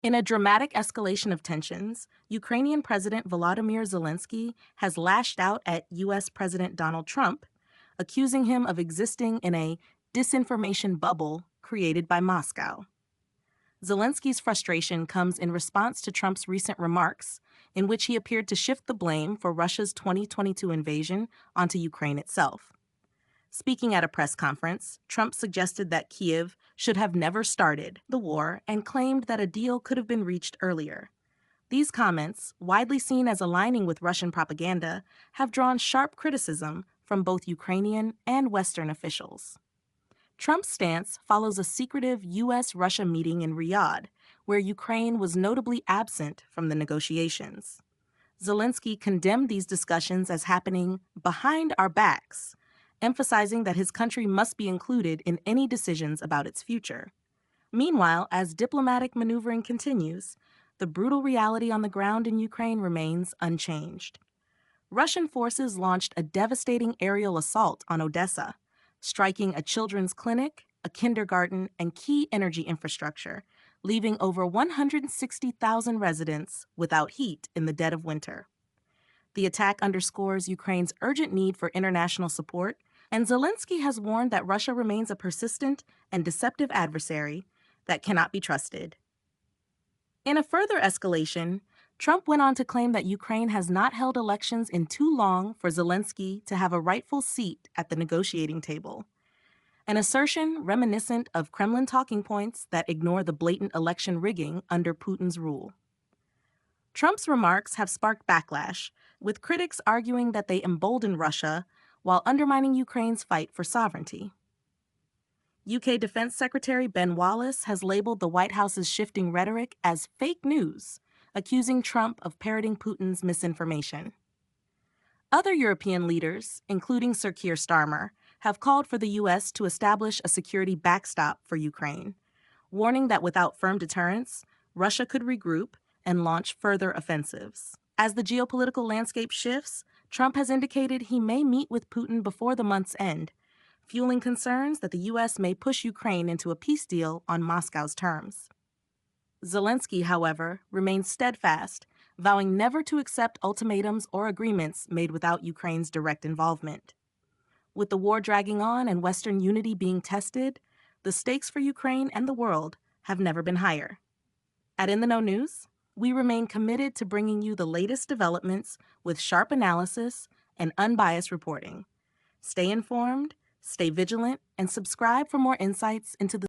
In a dramatic escalation of tensions, Ukrainian President Volodymyr Zelensky has lashed out at U.S. President Donald Trump, accusing him of existing in a disinformation bubble created by Moscow. Zelensky's frustration comes in response to Trump's recent remarks, in which he appeared to shift the blame for Russia's 2022 invasion onto Ukraine itself. Speaking at a press conference, Trump suggested that Kyiv should have never started the war and claimed that a deal could have been reached earlier. These comments, widely seen as aligning with Russian propaganda, have drawn sharp criticism from both Ukrainian and Western officials. Trump's stance follows a secretive U.S.-Russia meeting in Riyadh, where Ukraine was notably absent from the negotiations. Zelensky condemned these discussions as happening behind our backs, emphasizing that his country must be included in any decisions about its future. Meanwhile, as diplomatic maneuvering continues, the brutal reality on the ground in Ukraine remains unchanged. Russian forces launched a devastating aerial assault on Odessa, striking a children's clinic, a kindergarten, and key energy infrastructure, leaving over 160,000 residents without heat in the dead of winter. The attack underscores Ukraine's urgent need for international support, and Zelensky has warned that Russia remains a persistent and deceptive adversary that cannot be trusted. In a further escalation, Trump went on to claim that Ukraine has not held elections in too long for Zelensky to have a rightful seat at the negotiating table, an assertion reminiscent of Kremlin talking points that ignore the blatant election rigging under Putin's rule. Trump's remarks have sparked backlash, with critics arguing that they embolden Russia while undermining Ukraine's fight for sovereignty. UK Defense Secretary Ben Wallace has labeled the White House's shifting rhetoric as fake news, accusing Trump of parroting Putin's misinformation. Other European leaders, including Sir Keir Starmer, have called for the U.S. to establish a security backstop for Ukraine, warning that without firm deterrence, Russia could regroup and launch further offensives. As the geopolitical landscape shifts, Trump has indicated he may meet with Putin before the month's end, fueling concerns that the U.S. may push Ukraine into a peace deal on Moscow's terms. Zelensky, however, remains steadfast, vowing never to accept ultimatums or agreements made without Ukraine's direct involvement. With the war dragging on and Western unity being tested, the stakes for Ukraine and the world have never been higher. At In the Know News, we remain committed to bringing you the latest developments with sharp analysis and unbiased reporting. Stay informed, stay vigilant, and subscribe for more insights into the